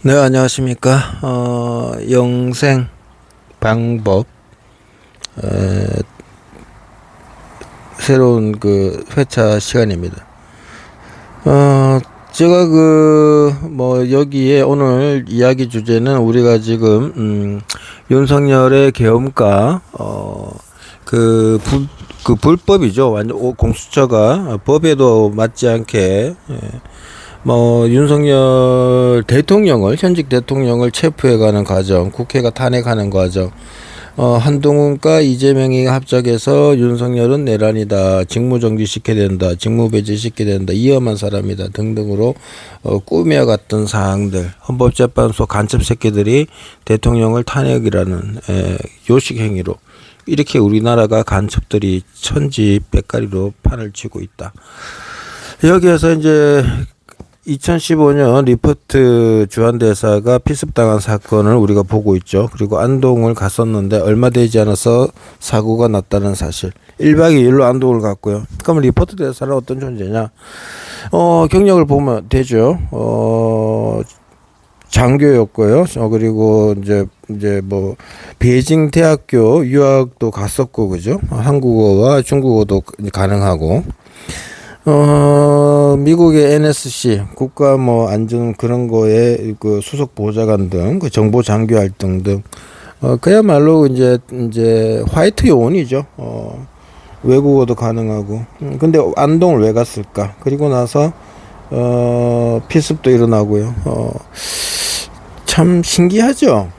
네, 안녕하십니까. 영생 방법, 에, 새로운 그 회차 시간입니다. 제가 여기에 오늘 이야기 주제는 우리가 지금, 윤석열의 계엄과, 그 불법이죠. 완전 공수처가 법에도 맞지 않게, 윤석열 대통령을, 현직 대통령을 체포해가는 과정, 국회가 탄핵하는 과정, 한동훈과 이재명이 합작해서 윤석열은 내란이다, 직무정지 시켜야 된다, 직무배제 시켜야 된다, 위험한 사람이다 등등으로 꾸며갔던 사항들, 헌법재판소 간첩 새끼들이 대통령을 탄핵이라는 요식행위로 이렇게 우리나라가 간첩들이 천지백가리로 판을 치고 있다. 여기에서 이제 2015년 리포트 주한대사가 피습당한 사건을 우리가 보고 있죠. 그리고 안동을 갔었는데 얼마 되지 않아서 사고가 났다는 사실. 1박 2일로 안동을 갔고요. 그럼 리포트 대사는 어떤 존재냐? 경력을 보면 되죠. 장교였고요. 그리고 이제 베이징 대학교 유학도 갔었고, 그죠? 한국어와 중국어도 가능하고. 미국의 NSC 국가 안전 그런 거에 그 수석 보좌관 등 그 정보 장교 활동 등 그야말로 이제 화이트 요원이죠. 외국어도 가능하고. 근데 안동을 왜 갔을까? 그리고 나서 피습도 일어나고요. 참 신기하죠.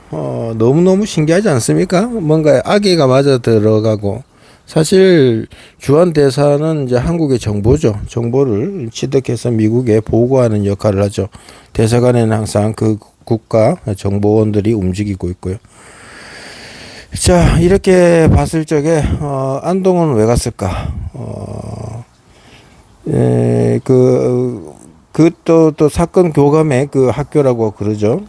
너무너무 신기하지 않습니까? 뭔가 악의가 맞아 들어가고. 사실 주한 대사는 이제 한국의 정보죠. 정보를 취득해서 미국에 보고하는 역할을 하죠. 대사관에는 항상 그 국가 정보원들이 움직이고 있고요. 자, 이렇게 봤을 적에 안동은 왜 갔을까? 또 사건 교감의 그 학교라고 그러죠.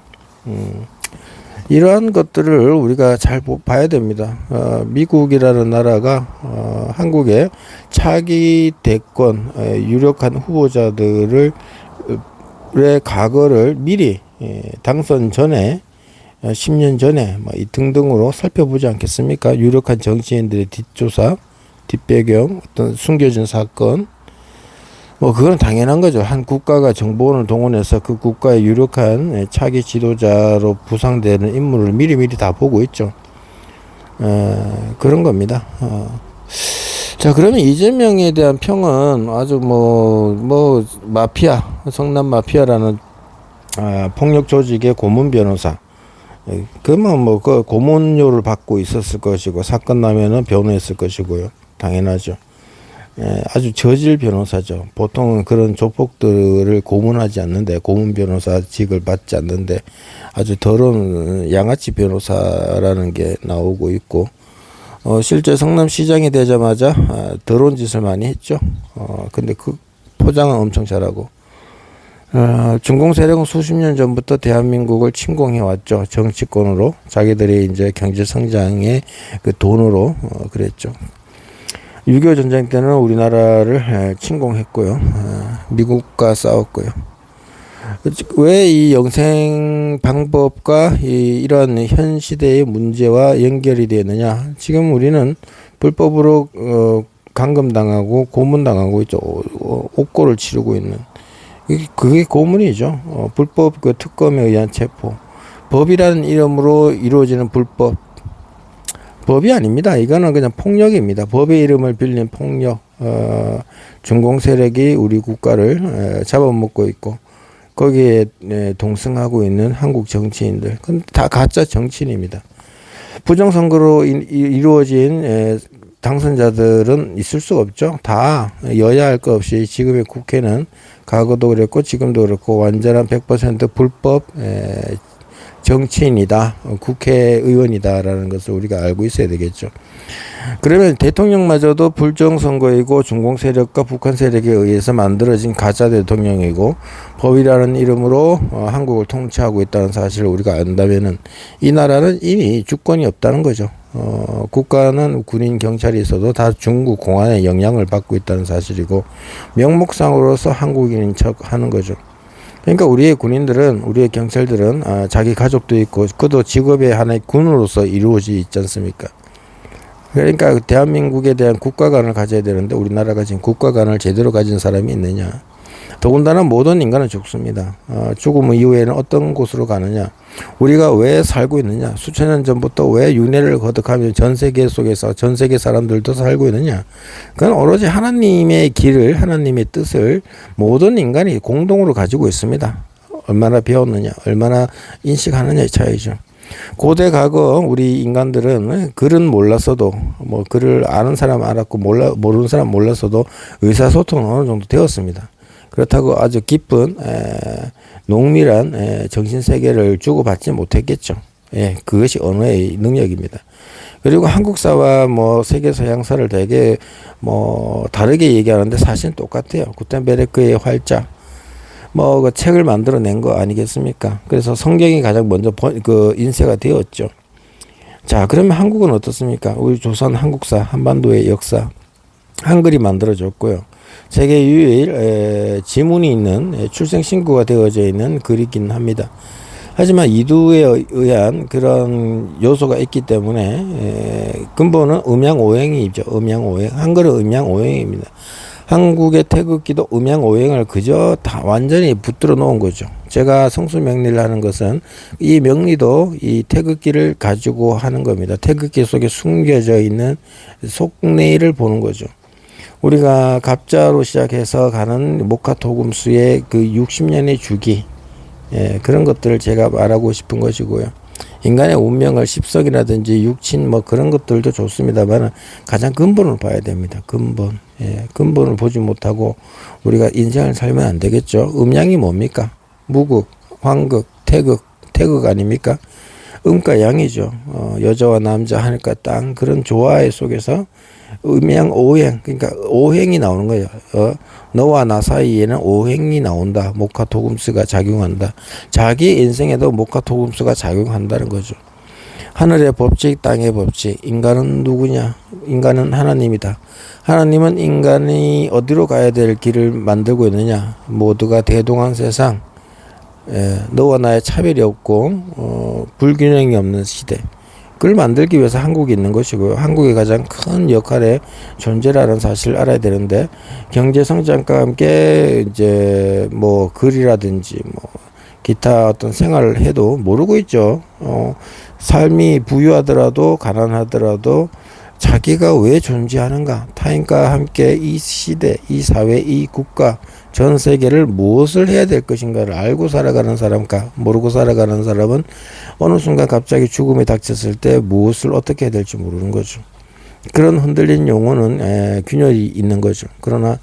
이러한 것들을 우리가 잘 봐야 됩니다. 미국이라는 나라가 한국의 차기 대권 유력한 후보자들의 과거를 미리 당선 전에 10년 전에 이 등등으로 살펴보지 않겠습니까? 유력한 정치인들의 뒷조사, 뒷배경, 어떤 숨겨진 사건, 그건 당연한 거죠. 한 국가가 정보원을 동원해서 그 국가의 유력한 차기 지도자로 부상되는 인물을 미리미리 다 보고 있죠. 그런 겁니다. 자, 그러면 이재명에 대한 평은 아주 마피아, 성남 마피아라는 폭력 조직의 고문 변호사. 그러면 그 고문료를 받고 있었을 것이고, 사건 나면은 변호했을 것이고요. 당연하죠. 아주 저질 변호사죠. 보통은 그런 조폭들을 고문하지 않는데, 고문 변호사직을 받지 않는데 아주 더러운 양아치 변호사라는 게 나오고 있고, 실제 성남시장이 되자마자 더러운 짓을 많이 했죠. 근데 그 포장은 엄청 잘하고, 중공 세력은 수십 년 전부터 대한민국을 침공해 왔죠. 정치권으로, 자기들이 이제 경제 성장의 그 돈으로 그랬죠. 6.25 전쟁 때는 우리나라를 침공했고요. 미국과 싸웠고요. 왜 이 영생 방법과 이러한 현 시대의 문제와 연결이 되느냐? 지금 우리는 불법으로 감금당하고 고문당하고 있죠. 옥고를 치르고 있는. 그게 고문이죠. 불법 그 특검에 의한 체포. 법이라는 이름으로 이루어지는 불법. 법이 아닙니다. 이거는 그냥 폭력입니다. 법의 이름을 빌린 폭력. 중공 세력이 우리 국가를 잡아먹고 있고, 거기에 동승하고 있는 한국 정치인들. 그건 다 가짜 정치인입니다. 부정선거로 이루어진 당선자들은 있을 수가 없죠. 다 여야 할 것 없이 지금의 국회는 과거도 그랬고 지금도 그렇고 완전한 100% 불법 정치인이다, 국회의원이다라는 것을 우리가 알고 있어야 되겠죠. 그러면 대통령마저도 불정선거이고 중공 세력과 북한 세력에 의해서 만들어진 가짜 대통령이고 법이라는 이름으로 한국을 통치하고 있다는 사실을 우리가 안다면은 이 나라는 이미 주권이 없다는 거죠. 국가는 군인 경찰이 있어도 다 중국 공안의 영향을 받고 있다는 사실이고 명목상으로서 한국인인 척 하는 거죠. 그러니까 우리의 군인들은, 우리의 경찰들은 자기 가족도 있고 그도 직업의 하나의 군으로서 이루어져 있지 않습니까? 그러니까 대한민국에 대한 국가관을 가져야 되는데 우리나라가 지금 국가관을 제대로 가진 사람이 있느냐. 더군다나 모든 인간은 죽습니다. 죽음 이후에는 어떤 곳으로 가느냐. 우리가 왜 살고 있느냐. 수천 년 전부터 왜 윤회를 거듭하며 전 세계 속에서 전 세계 사람들도 살고 있느냐. 그건 오로지 하나님의 길을, 하나님의 뜻을 모든 인간이 공동으로 가지고 있습니다. 얼마나 배웠느냐, 얼마나 인식하느냐의 차이죠. 고대 과거 우리 인간들은 글은 몰랐어도 뭐 글을 아는 사람 알았고 모르는 사람 몰랐어도 의사소통은 어느 정도 되었습니다. 그렇다고 아주 깊은 농밀한 정신세계를 주고받지 못했겠죠. 예, 그것이 언어의 능력입니다. 그리고 한국사와 뭐 세계 서양사를 되게 뭐 다르게 얘기하는데 사실은 똑같아요. 구텐베르크의 활자 뭐 그 책을 만들어낸 거 아니겠습니까? 그래서 성경이 가장 먼저 그 인쇄가 되었죠. 자, 그러면 한국은 어떻습니까? 우리 조선 한국사, 한반도의 역사, 한글이 만들어졌고요. 세계 유일 지문이 있는 출생신고가 되어져 있는 글이긴 합니다. 하지만 이두에 의한 그런 요소가 있기 때문에 근본은 음양오행이죠. 음양오행. 한글은 음양오행입니다. 한국의 태극기도 음양오행을 그저 다 완전히 붙들어 놓은 거죠. 제가 성수명리를 하는 것은 이 명리도 이 태극기를 가지고 하는 겁니다. 태극기 속에 숨겨져 있는 속내를 보는 거죠. 우리가 갑자로 시작해서 가는 목화토금수의 그 60년의 주기, 그런 것들을 제가 말하고 싶은 것이고요. 인간의 운명을 십석이라든지 육친 뭐 그런 것들도 좋습니다만 가장 근본을 봐야 됩니다. 근본. 근본을 보지 못하고 우리가 인생을 살면 안 되겠죠. 음양이 뭡니까? 무극, 황극, 태극 아닙니까? 음과 양이죠. 여자와 남자, 하늘과 땅 그런 조화의 속에서 음양 오행, 그러니까 오행이 나오는 거예요. 너와 나 사이에는 오행이 나온다. 목화토금수가 작용한다. 자기 인생에도 목화토금수가 작용한다는 거죠. 하늘의 법칙, 땅의 법칙. 인간은 누구냐? 인간은 하나님이다. 하나님은 인간이 어디로 가야 될 길을 만들고 있느냐? 모두가 대동한 세상. 너와 나의 차별이 없고 불균형이 없는 시대. 그걸 만들기 위해서 한국이 있는 것이고요. 한국의 가장 큰 역할의 존재라는 사실을 알아야 되는데 경제 성장과 함께 이제 뭐 글이라든지 뭐 기타 어떤 생활을 해도 모르고 있죠. 삶이 부유하더라도 가난하더라도 자기가 왜 존재하는가? 타인과 함께 이 시대, 이 사회, 이 국가, 전 세계를 무엇을 해야 될 것인가를 알고 살아가는 사람과 모르고 살아가는 사람은 어느 순간 갑자기 죽음이 닥쳤을 때 무엇을 어떻게 해야 될지 모르는 거죠. 그런 흔들린 영혼은 균열이 있는 거죠. 그러나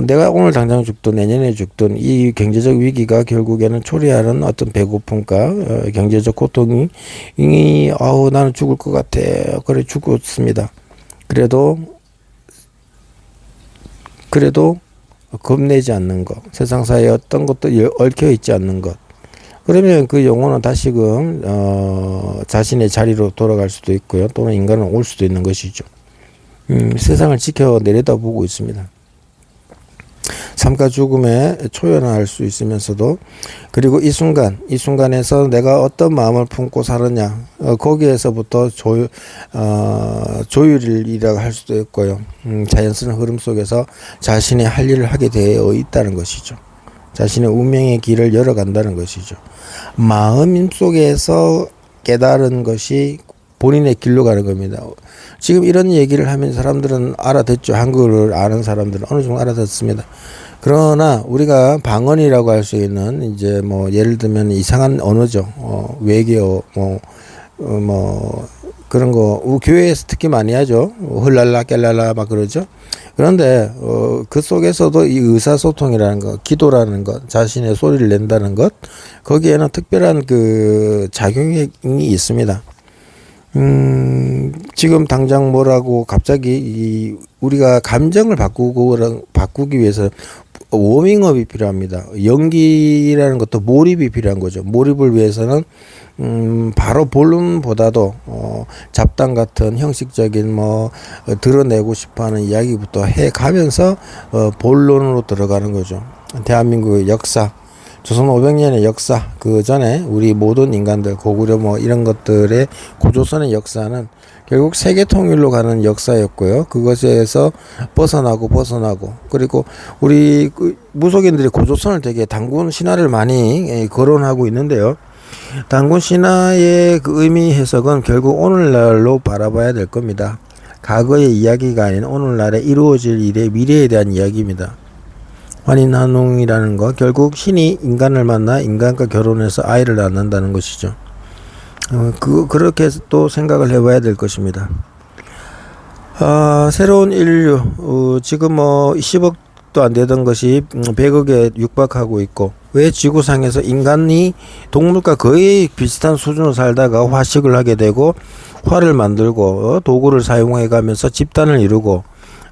내가 오늘 당장 죽든 내년에 죽든 이 경제적 위기가 결국에는 초래하는 어떤 배고픔과 경제적 고통이 나는 죽을 것 같아. 그래 죽었습니다. 그래도 겁내지 않는 것, 세상사에 어떤 것도 얽혀 있지 않는 것. 그러면 그 영혼은 다시금 자신의 자리로 돌아갈 수도 있고요. 또는 인간은 올 수도 있는 것이죠. 세상을 지켜 내려다보고 있습니다. 삶과 죽음에 초연할 수 있으면서도 그리고 이 순간에서 내가 어떤 마음을 품고 살았냐 거기에서부터 조율이라고 할 수도 있고요. 자연스러운 흐름 속에서 자신의 할 일을 하게 되어 있다는 것이죠. 자신의 운명의 길을 열어간다는 것이죠. 마음 속에서 깨달은 것이 본인의 길로 가는 겁니다. 지금 이런 얘기를 하면 사람들은 알아듣죠. 한글을 아는 사람들은 어느 정도 알아듣습니다. 그러나 우리가 방언이라고 할 수 있는 이제 뭐 예를 들면 이상한 언어죠. 외계어 뭐 그런 거 교회에서 특히 많이 하죠. 헐랄라 깰랄라 막 그러죠. 그런데 그 속에서도 이 의사소통이라는 것, 기도라는 것, 자신의 소리를 낸다는 것, 거기에는 특별한 그 작용이 있습니다. 지금 당장 뭐라고 갑자기 우리가 감정을 바꾸기 위해서 워밍업이 필요합니다. 연기라는 것도 몰입이 필요한 거죠. 몰입을 위해서는 바로 본론보다도 잡담 같은 형식적인 뭐 드러내고 싶어하는 이야기부터 해 가면서 본론으로 들어가는 거죠. 대한민국의 역사, 조선 500년의 역사, 그 전에 우리 모든 인간들, 고구려 뭐 이런 것들의 고조선의 역사는 결국 세계 통일로 가는 역사였고요. 그것에서 벗어나고 그리고 우리 무속인들이 고조선을 되게 단군 신화를 많이 거론하고 있는데요. 단군 신화의 그 의미 해석은 결국 오늘날로 바라봐야 될 겁니다. 과거의 이야기가 아닌 오늘날에 이루어질 일의 미래에 대한 이야기입니다. 환인한웅이라는 거, 결국 신이 인간을 만나 인간과 결혼해서 아이를 낳는다는 것이죠. 그렇게 또 생각을 해봐야 될 것입니다. 새로운 인류, 지금 뭐 10억도 안 되던 것이 100억에 육박하고 있고, 왜 지구상에서 인간이 동물과 거의 비슷한 수준으로 살다가 화식을 하게 되고 활을 만들고 도구를 사용해 가면서 집단을 이루고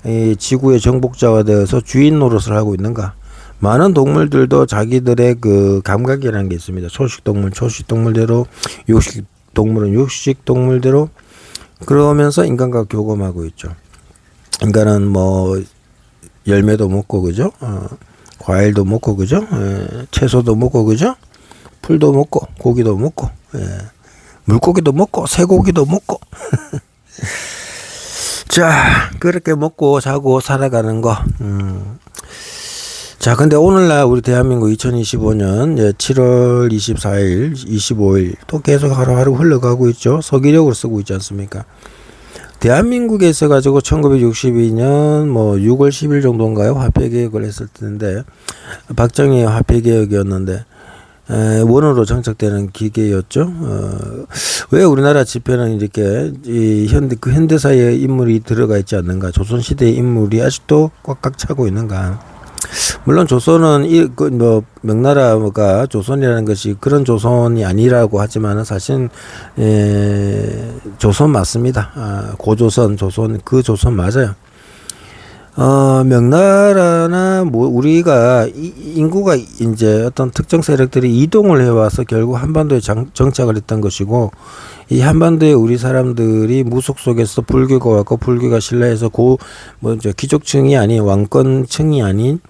이 지구의 정복자가 되어서 주인 노릇을 하고 있는가? 많은 동물들도 자기들의 그 감각이라는 게 있습니다. 초식동물대로, 육식동물은 육식동물대로, 그러면서 인간과 교감하고 있죠. 인간은 뭐 열매도 먹고, 그죠? 과일도 먹고, 그죠? 채소도 먹고, 그죠? 풀도 먹고, 고기도 먹고, 물고기도 먹고, 쇠고기도 먹고. 자, 그렇게 먹고 자고 살아가는 거. 자, 근데 오늘날 우리 대한민국 2025년 7월 24일, 25일 또 계속 하루하루 흘러가고 있죠. 서기력으로 쓰고 있지 않습니까? 대한민국에 있어가지고 1962년 뭐 6월 10일 정도인가요? 화폐개혁을 했을 텐데, 박정희의 화폐개혁이었는데, 원으로 정착되는 기계였죠. 왜 우리나라 지폐는 이렇게 그 현대사의 인물이 들어가 있지 않는가? 조선시대의 인물이 아직도 꽉꽉 차고 있는가? 물론 조선은 뭐 명나라가 조선이라는 것이 그런 조선이 아니라고 하지만은 사실 조선 맞습니다. 고조선, 조선, 그 조선 맞아요. 명나라나 뭐 우리가 인구가 이제 어떤 특정 세력들이 이동을 해와서 결국 한반도에 정착을 했던 것이고, 이 한반도에 우리 사람들이 무속 속에서 불교가 왔고, 불교가 신라에서 귀족층이 아닌 왕권층이 아닌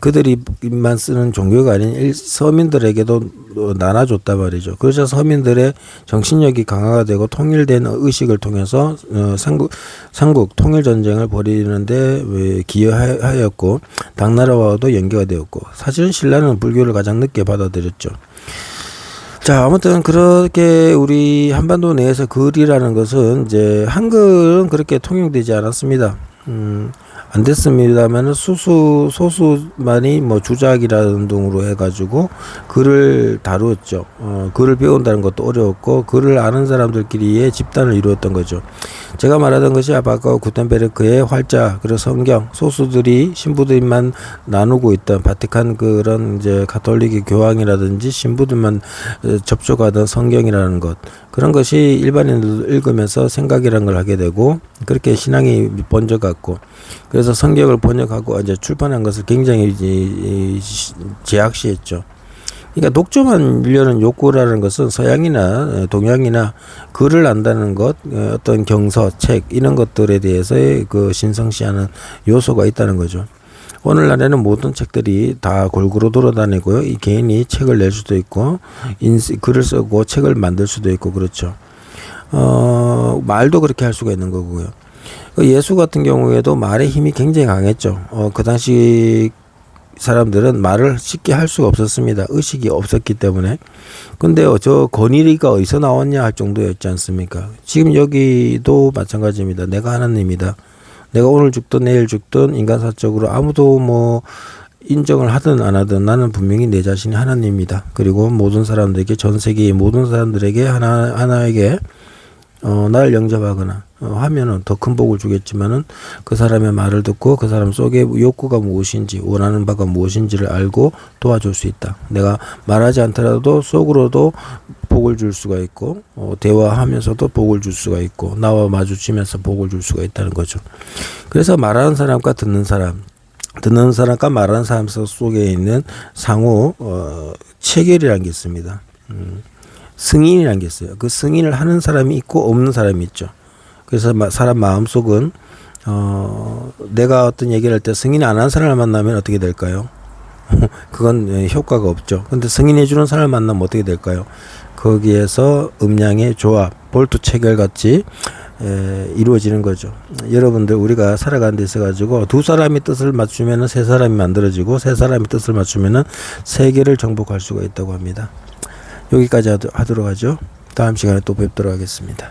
그들이만 쓰는 종교가 아닌 서민들에게도 나눠줬단 말이죠. 그래서 서민들의 정신력이 강화가 되고 통일된 의식을 통해서 삼국 통일전쟁을 벌이는데 기여하였고, 당나라와도 연계가 되었고, 사실은 신라는 불교를 가장 늦게 받아들였죠. 자, 아무튼 그렇게 우리 한반도 내에서 글이라는 것은 이제 한글은 그렇게 통용되지 않았습니다. 안 됐습니다만 소수만이 뭐 주작이라는 등으로 해가지고 글을 다루었죠. 글을 배운다는 것도 어려웠고, 글을 아는 사람들끼리의 집단을 이루었던 거죠. 제가 말하던 것이 아까 구텐베르크의 활자, 그리고 성경, 소수들이 신부들만 나누고 있던 바티칸 그런 이제 가톨릭의 교황이라든지 신부들만 접촉하던 성경이라는 것, 그런 것이 일반인들 읽으면서 생각이라는 걸 하게 되고, 그렇게 신앙이 번져갔고, 그래서 성경을 번역하고 이제 출판한 것을 굉장히 제약시했죠. 그러니까 독점한 일련은 욕구라는 것은 서양이나 동양이나 글을 안다는 것, 어떤 경서, 책 이런 것들에 대해서의 그 신성시하는 요소가 있다는 거죠. 오늘날에는 모든 책들이 다 골고루 돌아다니고요. 이 개인이 책을 낼 수도 있고, 글을 쓰고 책을 만들 수도 있고, 그렇죠. 말도 그렇게 할 수가 있는 거고요. 예수 같은 경우에도 말의 힘이 굉장히 강했죠. 그 당시 사람들은 말을 쉽게 할 수가 없었습니다. 의식이 없었기 때문에. 근데 저 권위가 어디서 나왔냐 할 정도였지 않습니까? 지금 여기도 마찬가지입니다. 내가 하나님이다. 내가 오늘 죽든 내일 죽든 인간사적으로 아무도 뭐 인정을 하든 안 하든 나는 분명히 내 자신이 하나님이다. 그리고 모든 사람들에게, 전 세계의 모든 사람들에게 하나에게 나를 영접하거나 하면은 더 큰 복을 주겠지만은, 그 사람의 말을 듣고 그 사람 속에 욕구가 무엇인지, 원하는 바가 무엇인지를 알고 도와줄 수 있다. 내가 말하지 않더라도 속으로도 복을 줄 수가 있고, 대화하면서도 복을 줄 수가 있고, 나와 마주치면서 복을 줄 수가 있다는 거죠. 그래서 말하는 사람과 듣는 사람과 말하는 사람 속에 있는 상호 체결이라는 게 있습니다. 승인이라는 게 있어요. 그 승인을 하는 사람이 있고 없는 사람이 있죠. 그래서 사람 마음속은 내가 어떤 얘기를 할 때 승인 안 한 사람을 만나면 어떻게 될까요? 그건 효과가 없죠. 근데 승인해 주는 사람을 만나면 어떻게 될까요? 거기에서 음양의 조합, 볼트 체결 같이 이루어지는 거죠. 여러분들 우리가 살아가는 데 있어 가지고 두 사람이 뜻을 맞추면은 세 사람이 만들어지고 세 사람이 뜻을 맞추면은 세계를 정복할 수가 있다고 합니다. 여기까지 하도록 하죠. 다음 시간에 또 뵙도록 하겠습니다.